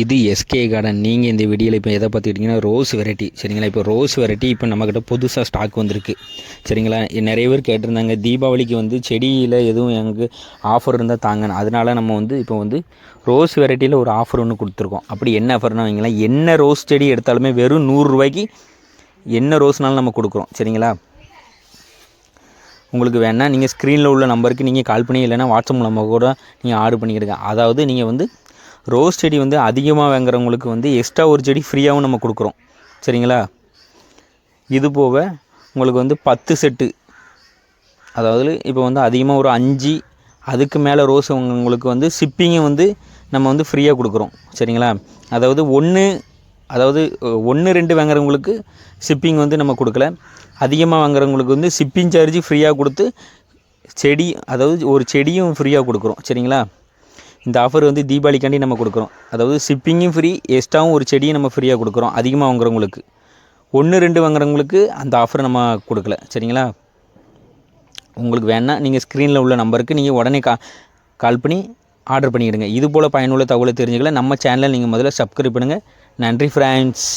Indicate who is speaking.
Speaker 1: இது SK garden. நீங்கள் இந்த வீடியோவில் இப்போ எதை பார்த்துக்கிட்டிங்கன்னா ரோஸ் வெரைட்டி. சரிங்களா, இப்போ ரோஸ் வெரைட்டி இப்போ நம்மக்கிட்ட புதுசாக ஸ்டாக் வந்திருக்கு. சரிங்களா, நிறைய பேர் கேட்டிருந்தாங்க தீபாவளிக்கு வந்து செடியில் எதுவும் எனக்கு ஆஃபர் இருந்தால் தாங்கன்னு. அதனால நம்ம வந்து இப்போ வந்து ரோஸ் வெரைட்டியில் ஒரு ஆஃபர் ஒன்று கொடுத்துருக்கோம். அப்படி என்ன ஆஃபர்னா வைங்களேன், என்ன ரோஸ் செடி எடுத்தாலுமே வெறும் 100 ரூபாய்க்கு என்ன ரோஸ்னாலும் நம்ம கொடுக்குறோம். சரிங்களா, உங்களுக்கு வேணால் நீங்கள் ஸ்க்ரீனில் உள்ள நம்பருக்கு நீங்கள் கால் பண்ணி, இல்லைனா வாட்ஸ்அப் மூலமாக கூட நீங்கள் ஆர்டர் பண்ணிக்கிடுங்க. அதாவது நீங்கள் வந்து ரோஸ் செடி வந்து அதிகமாக வாங்குறவங்களுக்கு வந்து எக்ஸ்ட்ரா ஒரு செடி ஃப்ரீயாகவும் நம்ம கொடுக்குறோம். சரிங்களா, இது போக உங்களுக்கு வந்து 10 செட்டு, அதாவது இப்போ வந்து அதிகமாக ஒரு 5 அதுக்கு மேலே ரோஸ் உங்களுக்கு வந்து ஷிப்பிங்கும் வந்து நம்ம வந்து ஃப்ரீயாக கொடுக்குறோம். சரிங்களா, அதாவது 1 2 வாங்குறவங்களுக்கு ஷிப்பிங் வந்து நம்ம கொடுக்கல. அதிகமாக வாங்குறவங்களுக்கு வந்து ஷிப்பிங் சார்ஜ் ஃப்ரீயாக கொடுத்து செடி, அதாவது ஒரு செடியும் ஃப்ரீயாக கொடுக்குறோம். சரிங்களா, இந்த ஆஃபர் வந்து தீபாவளிக்காண்டி நம்ம கொடுக்குறோம். அதாவது ஷிப்பிங்கும் ஃப்ரீ, எக்ஸ்ட்ராவும் ஒரு செடியும் நம்ம ஃப்ரீயாக கொடுக்குறோம். அதிகமாக வாங்குறவங்களுக்கு 1 2 வாங்குறவங்களுக்கு அந்த ஆஃபர் நம்ம கொடுக்கல. சரிங்களா, உங்களுக்கு வேணால் நீங்கள் ஸ்க்ரீனில் உள்ள நம்பருக்கு நீங்கள் உடனே கால் பண்ணி ஆர்டர் பண்ணிவிடுங்க. இது போல் பயனுள்ள தகவலை தெரிஞ்சுக்கல நம்ம சேனலை நீங்கள் முதல்ல சப்ஸ்கிரைப் பண்ணுங்கள். நன்றி ஃப்ரெண்ட்ஸ்.